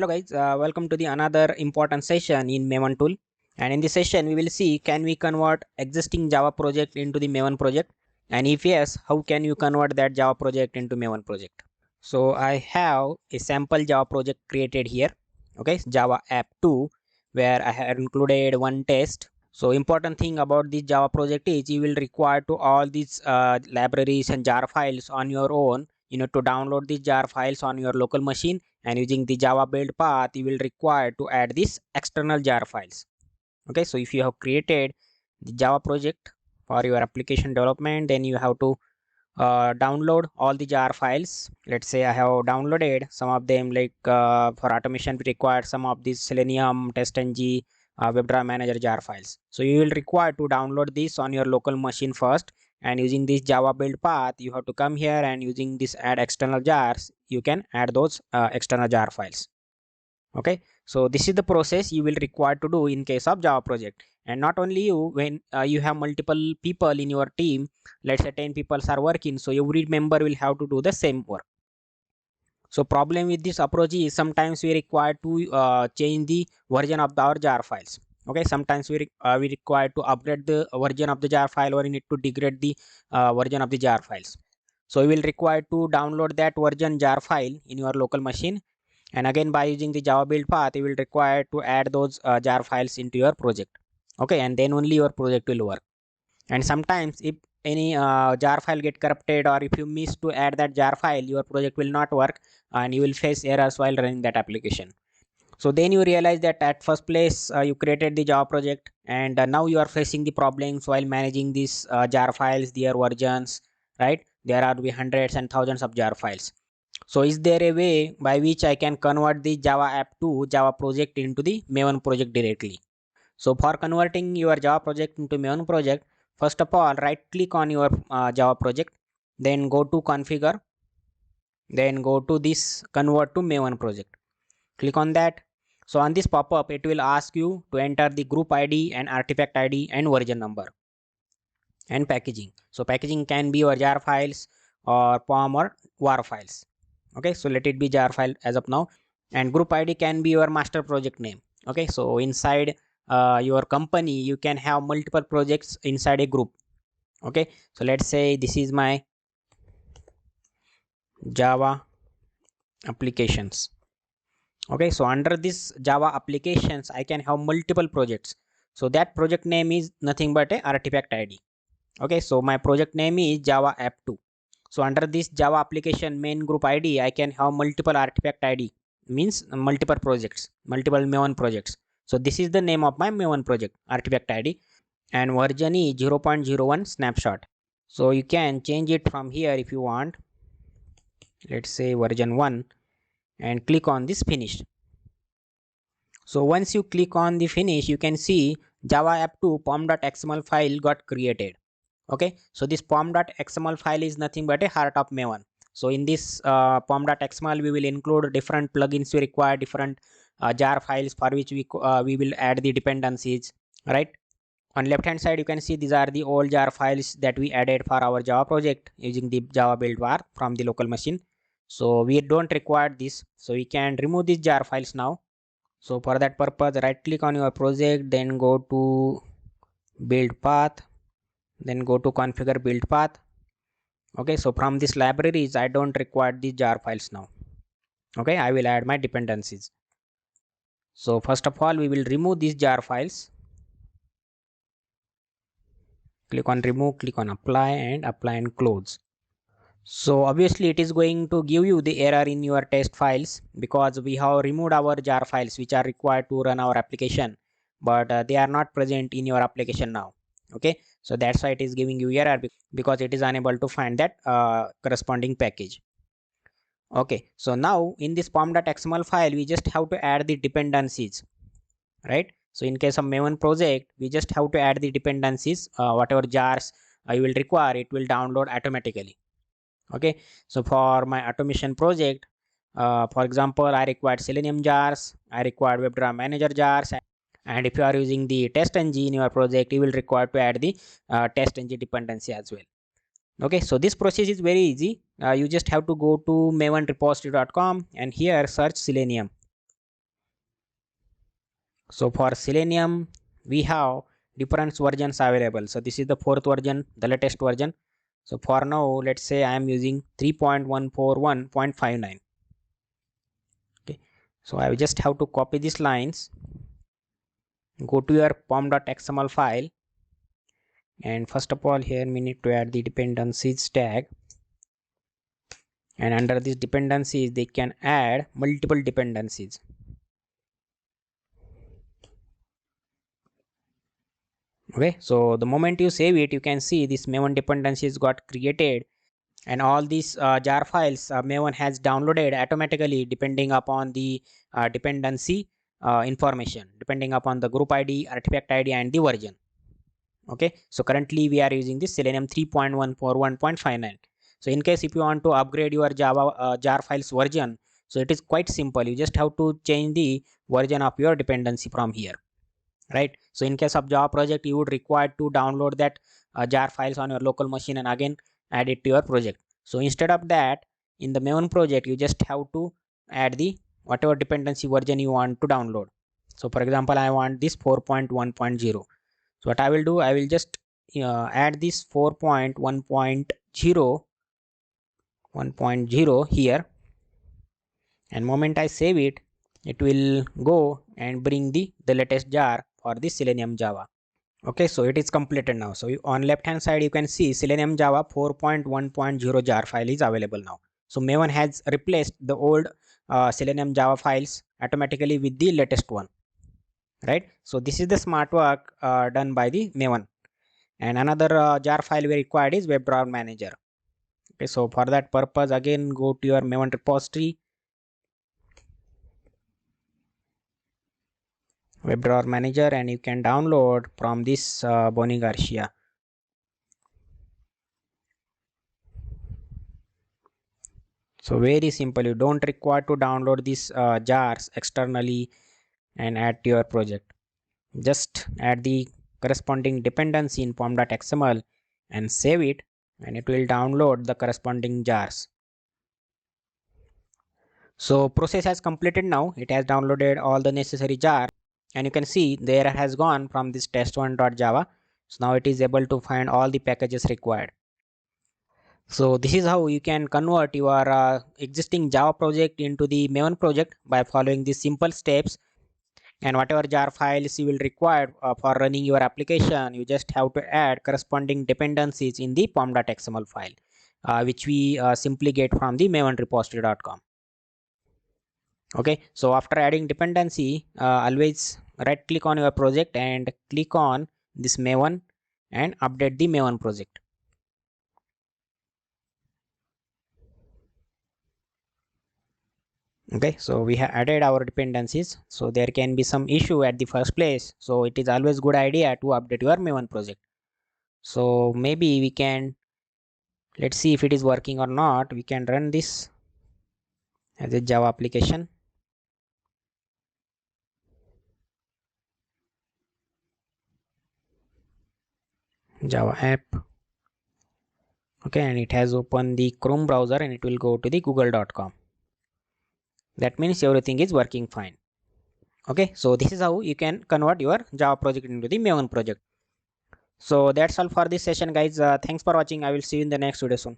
Hello guys, welcome to the another important session in Maven tool. And in this session we will see, can we convert existing Java project into the Maven project, and if yes, how can you convert that Java project into Maven project. So I have a sample Java project created here, okay, Java app 2, where I have included one test. So important thing about this Java project is you will require to all these libraries and jar files on your own. You need to download these jar files on your local machine, and using the Java build path you will require to add these external jar files. Okay, so if you have created the Java project for your application development, then you have to download all the jar files. Let's say I have downloaded some of them, like for automation we require some of these Selenium, TestNG, WebDriver Manager jar files. So you will require to download this on your local machine first, and using this Java build path you have to come here, and using this add external jars you can add those external jar files. Okay, so this is the process you will require to do in case of Java project. And not only you, when you have multiple people in your team, let's say 10 people are working, so every member will have to do the same work. So problem with this approach is sometimes we require to change the version of our jar files. Okay, sometimes we require to upgrade the version of the jar file, or we need to degrade the version of the jar files. So you will require to download that version jar file in your local machine, and again by using the Java build path you will require to add those jar files into your project. Okay, and then only your project will work. And sometimes if any jar file get corrupted, or if you miss to add that jar file, your project will not work and you will face errors while running that application. So then you realize that at first place you created the Java project, and now you are facing the problems while managing these jar files, their versions, right? There are be hundreds and thousands of jar files. So is there a way by which I can convert the Java app to Java project into the Maven project directly? So for converting your Java project into Maven project, first of all, right click on your Java project, then go to configure, then go to this convert to Maven project. Click on that. So on this pop-up, it will ask you to enter the group ID and artifact ID and version number and packaging. So packaging can be your jar files or POM or WAR files. Okay, so let it be jar file as of now. And group ID can be your master project name. Okay, so inside your company you can have multiple projects inside a group. Okay, so let's say this is my Java applications. Okay, so under this Java applications I can have multiple projects. So that project name is nothing but a artifact ID. Okay, so my project name is Java app 2. So under this Java application main group ID I can have multiple artifact ID, means multiple projects, multiple Maven projects. So this is the name of my Maven project, artifact ID, and version is 0.01 snapshot. So you can change it from here if you want. Let's say version 1, and click on this finish. So once you click on the finish, you can see Java app 2 pom.xml file got created. Okay, so this pom.xml file is nothing but a heart of Maven. So in this pom.xml we will include different plugins we require, different jar files for which we will add the dependencies, right? On left hand side you can see these are the old jar files that we added for our Java project using the Java build path from the local machine. So we don't require this, so we can remove these jar files now. So for that purpose, right click on your project, then go to build path, then go to configure build path. Okay, so from this libraries I don't require the jar files now. Okay, I will add my dependencies. So first of all we will remove these jar files. Click on remove, click on apply and close. So obviously it is going to give you the error in your test files, because we have removed our jar files which are required to run our application, but they are not present in your application now. Okay, so that's why it is giving you error, because it is unable to find that corresponding package. Okay, so now in this pom.xml file we just have to add the dependencies, right? So in case of Maven project we just have to add the dependencies, whatever jars you will require, it will download automatically. Okay, so for my automation project, for example, I required Selenium jars, I required WebDriver Manager jars, and if you are using the TestNG in your project, you will require to add the TestNG dependency as well. Okay, so this process is very easy. You just have to go to mavenrepository.com and here search Selenium. So for Selenium, we have different versions available. So this is the fourth version, the latest version. So for now, let's say I am using 3.141.59. Okay, so I just have to copy these lines, go to your pom.xml file, and first of all here we need to add the dependencies tag, and under these dependencies they can add multiple dependencies. Okay, so the moment you save it, you can see this Maven dependencies got created, and all these jar files Maven has downloaded automatically depending upon the dependency information, depending upon the group ID, artifact ID, and the version. Okay, so currently we are using this Selenium 3.141.59. So in case if you want to upgrade your Java jar files version, so it is quite simple. You just have to change the version of your dependency from here, right? So in case of Java project, you would require to download that jar files on your local machine and again add it to your project. So instead of that, in the Maven project, you just have to add the whatever dependency version you want to download. So for example, I want this 4.1.0. so what I will do, I will just add this 4.1.0 here, and moment I save it, it will go and bring the latest jar for the Selenium Java. Okay, so it is completed now. So on left hand side, you can see Selenium Java 4.1.0 jar file is available now. So Maven has replaced the old Selenium Java files automatically with the latest one, right? So this is the smart work done by the Maven. And another jar file we required is WebDrawer Manager. Okay, so for that purpose, again go to your Maven repository, WebDrawer Manager, and you can download from this Boni Garcia. So very simple, you don't require to download these jars externally and add to your project. Just add the corresponding dependency in pom.xml and save it, and it will download the corresponding jars. So process has completed now. It has downloaded all the necessary jar, and you can see the error has gone from this test1.java. So now it is able to find all the packages required. So this is how you can convert your existing Java project into the Maven project by following these simple steps. And whatever jar files you will require for running your application, you just have to add corresponding dependencies in the pom.xml file, which we simply get from the mavenrepository.com. Okay, so after adding dependency, always right click on your project and click on this Maven and update the Maven project. Okay, so we have added our dependencies, so there can be some issue at the first place, so it is always good idea to update your Maven project. So maybe we can, let's see if it is working or not. We can run this as a Java application, Java app. Okay, and it has opened the Chrome browser and it will go to the google.com. That means everything is working fine. Okay, so this is how you can convert your Java project into the Maven project. So that's all for this session, guys. Thanks for watching. I will see you in the next video soon.